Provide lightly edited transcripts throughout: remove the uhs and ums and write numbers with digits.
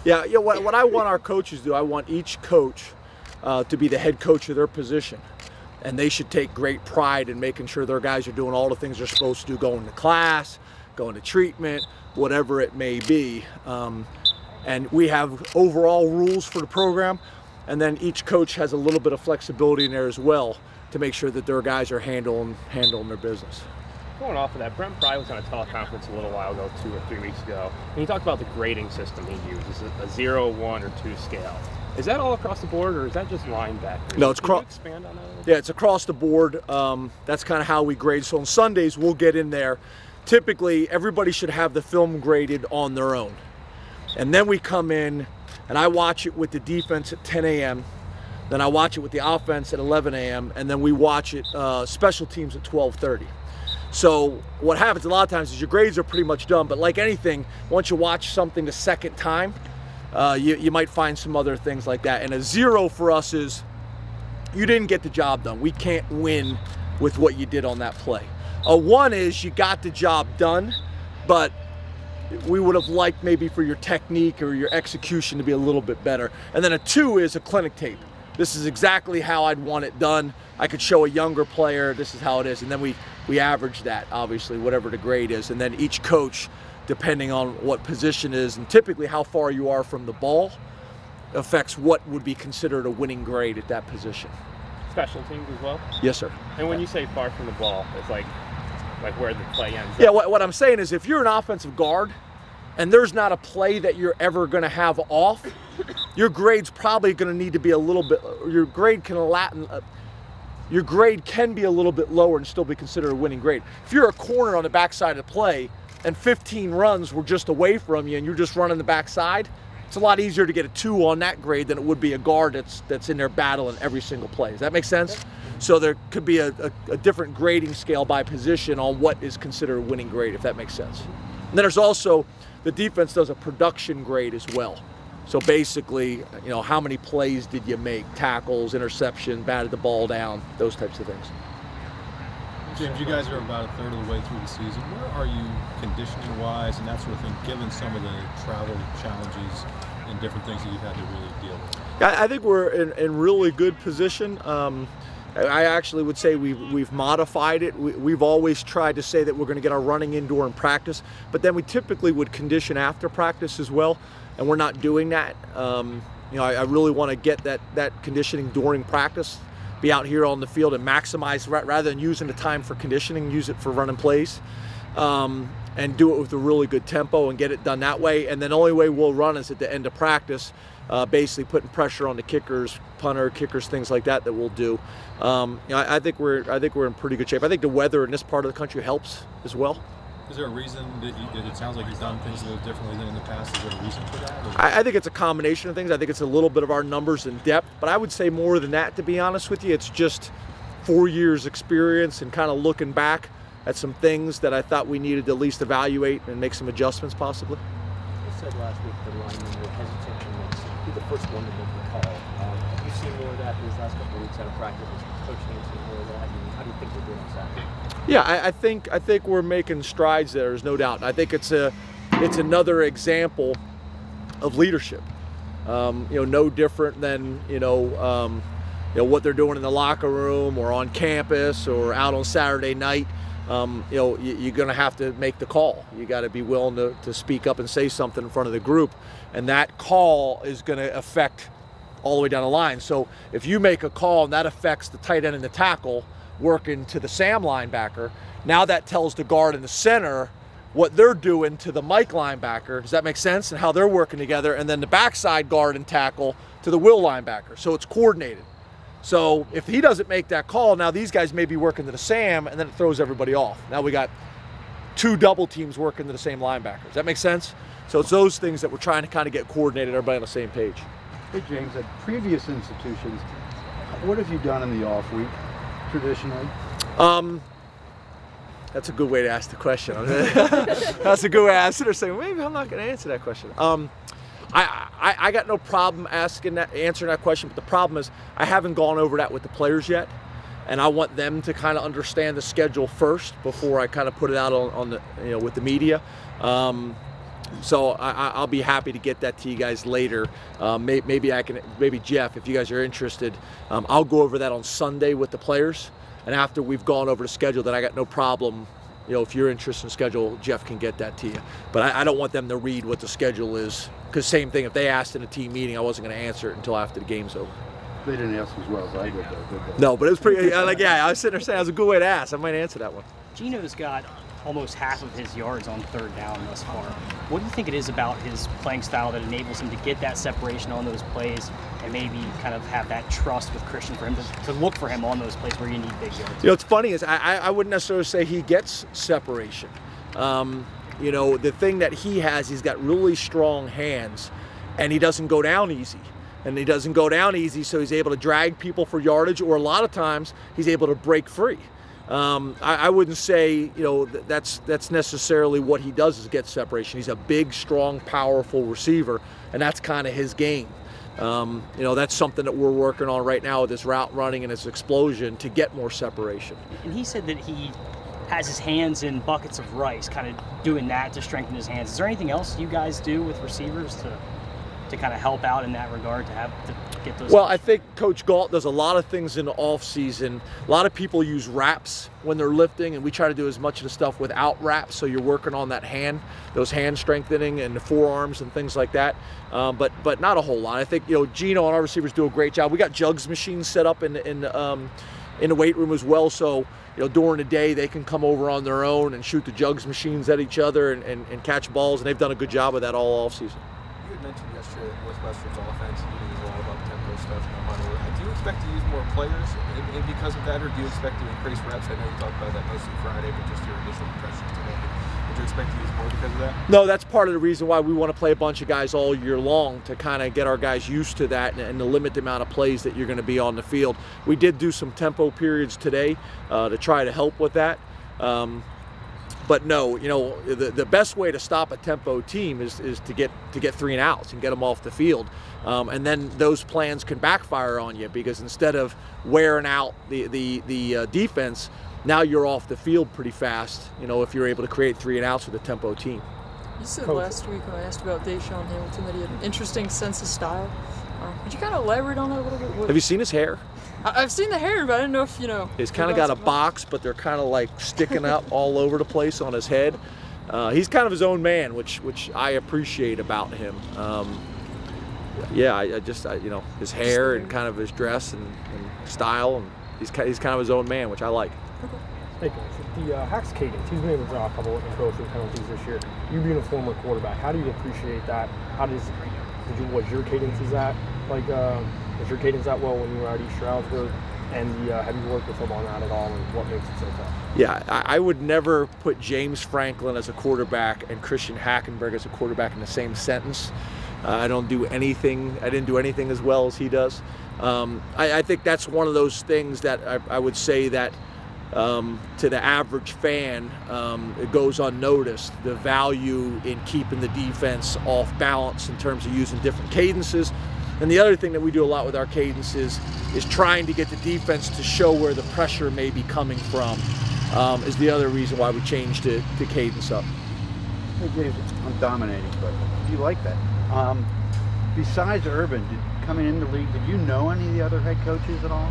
Yeah, you know, what I want our coaches to do, I want each coach to be the head coach of their position. And they should take great pride in making sure their guys are doing all the things they're supposed to do, going to class, going to treatment, whatever it may be. And we have overall rules for the program, and then each coach has a little bit of flexibility in there as well to make sure that their guys are handling their business. Going off of that, Brent Pry was on a teleconference a little while ago, 2 or 3 weeks ago, and he talked about the grading system he uses, a 0, 1, or 2 scale. Is that all across the board, or is that just linebackers? No, it's Can you expand on that a little bit? Yeah, it's across the board. That's kind of how we grade. So on Sundays, we'll get in there. Typically, everybody should have the film graded on their own. And then we come in, and I watch it with the defense at 10 a.m., then I watch it with the offense at 11 a.m., and then we watch it special teams at 12:30. So what happens a lot of times is your grades are pretty much done, but like anything, once you watch something the second time, you might find some other things like that. And a 0 for us is you didn't get the job done. We can't win with what you did on that play. A 1 is you got the job done, but we would have liked maybe for your technique or your execution to be a little bit better. And then a 2 is a clinic tape. This is exactly how I'd want it done. I could show a younger player, this is how it is. And then we average that, obviously, whatever the grade is. And then each coach, depending on what position is and typically how far you are from the ball, affects what would be considered a winning grade at that position. Special teams as well? Yes, sir. And when you say far from the ball, it's like where the play ends. Yeah, what I'm saying is if you're an offensive guard and there's not a play that you're ever going to have off, your grade's probably going to need to be a little bit, your grade can be a little bit lower and still be considered a winning grade. If you're a corner on the backside of the play and 15 runs were just away from you and you're just running the backside, it's a lot easier to get a 2 on that grade than it would be a guard that's in there battling every single play. Does that make sense? So there could be a different grading scale by position on what is considered a winning grade, if that makes sense. And then there's also, the defense does a production grade as well. So basically, you know, how many plays did you make? Tackles, interception, batted the ball down, those types of things. James, you guys are about a third of the way through the season. Where are you conditioning-wise and that sort of thing, given some of the travel challenges and different things that you've had to really deal with? Yeah, I think we're in really good position. I actually would say we've modified it. We've always tried to say that we're going to get our running indoor in practice, but then we typically would condition after practice as well, and we're not doing that. You know, I really want to get that conditioning during practice, be out here on the field and maximize, rather than using the time for conditioning, use it for running plays, and do it with a really good tempo and get it done that way. And then the only way we'll run is at the end of practice, basically putting pressure on the kickers, punter, kickers, things like that we'll do. You know, I think we're in pretty good shape. I think the weather in this part of the country helps as well. Is there a reason that it sounds like you've done things a little differently than in the past? Is there a reason for that? I think it's a combination of things. I think it's a little bit of our numbers and depth, but I would say more than that, to be honest with you. It's just 4 years experience and kind of looking back at some things that I thought we needed to at least evaluate and make some adjustments possibly. You said last week the linemen were hesitant to be the first one to make the call. Have you seen more of that these last couple of weeks out of practice? Coaching seen more of that? How do you think they're doing exactly? Yeah, I think we're making strides there. There's no doubt. I think it's another example of leadership. You know, no different than you know what they're doing in the locker room or on campus or out on Saturday night. You know, you're going to have to make the call. You got to be willing to speak up and say something in front of the group, and that call is going to affect all the way down the line. So if you make a call and that affects the tight end and the tackle working to the Sam linebacker, now that tells the guard and the center what they're doing to the Mike linebacker. Does that make sense? And how they're working together, and then the backside guard and tackle to the Will linebacker. So it's coordinated. So if he doesn't make that call, now these guys may be working to the Sam, and then it throws everybody off. Now we got 2 double teams working to the same linebacker. Does that make sense? So it's those things that we're trying to kind of get coordinated, everybody on the same page. Hey James, at previous institutions, what have you done in the off week traditionally? That's a good way to ask the question. That's a good way to answer it. Saying maybe I'm not going to answer that question. I got no problem answering that question, but the problem is I haven't gone over that with the players yet, and I want them to kind of understand the schedule first before I kind of put it out on the with the media. So I'll be happy to get that to you guys later. Maybe Jeff, if you guys are interested, I'll go over that on Sunday with the players. And after we've gone over the schedule, then I got no problem. If you're interested in schedule, Jeff can get that to you. But I don't want them to read what the schedule is, because same thing, if they asked in a team meeting, I wasn't going to answer it until after the game's over. They didn't ask as well as I did, though, did they? No, but it was pretty, yeah, I was sitting there saying that was a good way to ask. I might answer that one. Gino's got almost half of his yards on third down thus far. What do you think it is about his playing style that enables him to get that separation on those plays and maybe kind of have that trust with Christian for him to look for him on those plays where you need big yards? What's funny is I wouldn't necessarily say he gets separation. The thing that he has, he's got really strong hands, and he doesn't go down easy. And he doesn't go down easy, so he's able to drag people for yardage, or a lot of times he's able to break free. I wouldn't say that's necessarily what he does is get separation. He's a big, strong, powerful receiver, and that's kind of his game. That's something that we're working on right now with this route running and his explosion to get more separation. And he said that he has his hands in buckets of rice, kind of doing that to strengthen his hands. Is there anything else you guys do with receivers to kind of help out in that regard to get those? Well, I think Coach Galt does a lot of things in the off season. A lot of people use wraps when they're lifting, and we try to do as much of the stuff without wraps, so you're working on that those hand strengthening and the forearms and things like that. But not a whole lot. I think Gino and our receivers do a great job. We got jugs machines set up in the weight room as well, so during the day they can come over on their own and shoot the jugs machines at each other and catch balls, and they've done a good job of that all off season. You had mentioned yesterday that Northwestern's offense is a lot about tempo stuff. Do you expect to use more players and because of that, or do you expect to increase reps? I know you talked about that mostly Friday, but just your initial impressions today. Would you expect to use more because of that? No, that's part of the reason why we want to play a bunch of guys all year long, to kind of get our guys used to that and to limit the amount of plays that you're going to be on the field. We did do some tempo periods today to try to help with that. But no, the best way to stop a tempo team is to get 3 and outs and get them off the field. And then those plans can backfire on you, because instead of wearing out the defense, now you're off the field pretty fast, if you're able to create 3 and outs with a tempo team. You said last week when I asked about Deshaun Hamilton that he had an interesting sense of style. Could you kind of elaborate on that a little bit? Have you seen his hair? I've seen the hair, but I didn't know if, He's kind of got a box, but they're kind of like sticking up all over the place on his head. He's kind of his own man, which I appreciate about him. His hair and kind of his dress and style, and he's kind of his own man, which I like. Hey guys, the Hacks cadence, he's been able to draw a couple of encroaching penalties this year. You being a former quarterback, how do you appreciate that? Was your cadence is that? Was your cadence that well when you were at East Stroudsburg? And have you worked with him on that at all, and what makes it so tough? Yeah, I would never put James Franklin as a quarterback and Christian Hackenberg as a quarterback in the same sentence. I didn't do anything as well as he does. I think that's one of those things that I would say that to the average fan, it goes unnoticed, the value in keeping the defense off balance in terms of using different cadences. And the other thing that we do a lot with our cadences is trying to get the defense to show where the pressure may be coming from, is the other reason why we changed to cadence up. Hey James, I'm dominating, but you like that. Besides Urban, coming into the league, did you know any of the other head coaches at all?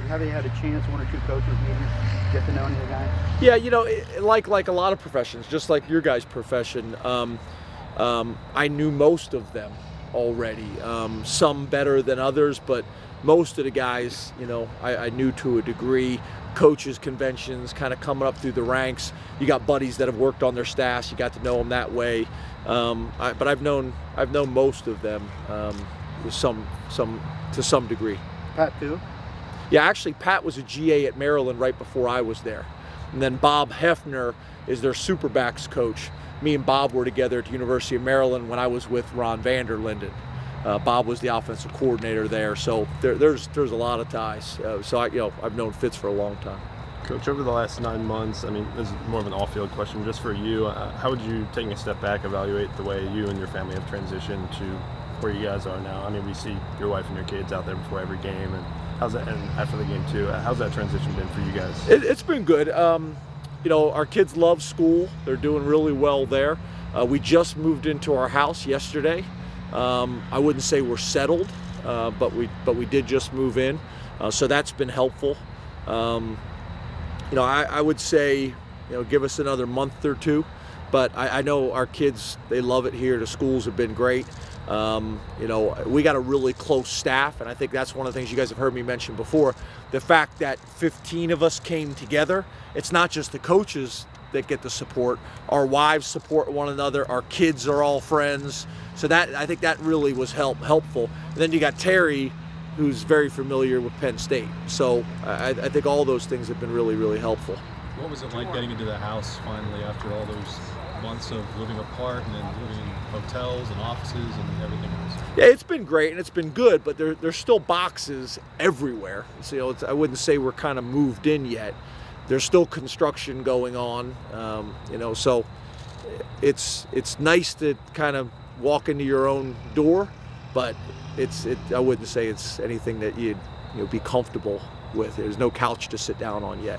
Have you had a chance, 1 or 2 coaches maybe, get to know any of the guys? Yeah, like a lot of professions, just like your guys' profession, I knew most of them already. Some better than others, but most of the guys, I knew to a degree. Coaches conventions, kind of coming up through the ranks. You got buddies that have worked on their staffs. You got to know them that way. But I've known most of them to some degree. Pat too? Yeah, actually, Pat was a GA at Maryland right before I was there. And then Bob Hefner is their Superbacks coach. Me and Bob were together at the University of Maryland when I was with Ron Vanderlinden. Bob was the offensive coordinator there, so there's a lot of ties. So I've known Fitz for a long time. Coach, over the last 9 months, I mean, this is more of an off-field question just for you. How would you, taking a step back, evaluate the way you and your family have transitioned to where you guys are now? I mean, we see your wife and your kids out there before every game, and how's that? And after the game too, how's that transition been for you guys? It's been good. Our kids love school. They're doing really well there. We just moved into our house yesterday. I wouldn't say we're settled, but we did just move in, so that's been helpful. I would say, give us another month or two, but I know our kids, they love it here. The schools have been great. We got a really close staff, and I think that's one of the things you guys have heard me mention before. The fact that 15 of us came together, it's not just the coaches that get the support. Our wives support one another. Our kids are all friends. So I think that really was helpful. And then you got Terry, who's very familiar with Penn State. So I think all those things have been really, really helpful. What was it like getting into the house finally after all those months of living apart and then living in hotels and offices and everything else? Yeah, it's been great and it's been good, but there's still boxes everywhere. So I wouldn't say we're kind of moved in yet. There's still construction going on, so it's nice to kind of walk into your own door, but I wouldn't say it's anything that you'd be comfortable with. There's no couch to sit down on yet.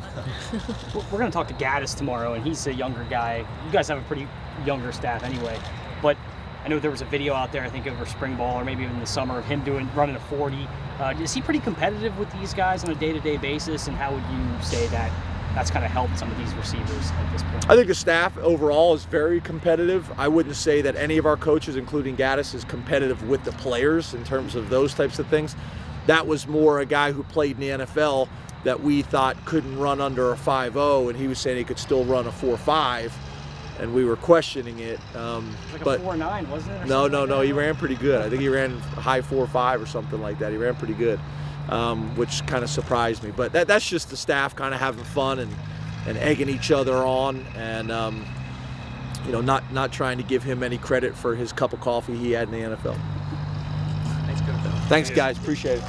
We're going to talk to Gaddis tomorrow, and he's a younger guy. You guys have a pretty younger staff anyway, but I know there was a video out there, I think over spring ball or maybe even the summer, of him running a 40. Is he pretty competitive with these guys on a day-to-day basis, and how would you say that's kind of helped some of these receivers at this point? I think the staff overall is very competitive. I wouldn't say that any of our coaches, including Gaddis, is competitive with the players in terms of those types of things. That was more a guy who played in the NFL that we thought couldn't run under a 5.0, and he was saying he could still run a 4.5, and we were questioning it. Like but a 4.9, wasn't it? No, he ran pretty good. I think he ran a high 4.5 or something like that. He ran pretty good. Which kind of surprised me, but that's just the staff kind of having fun and egging each other on, and not trying to give him any credit for his cup of coffee he had in the NFL. Thanks, Coach. Thanks, guys. Appreciate it.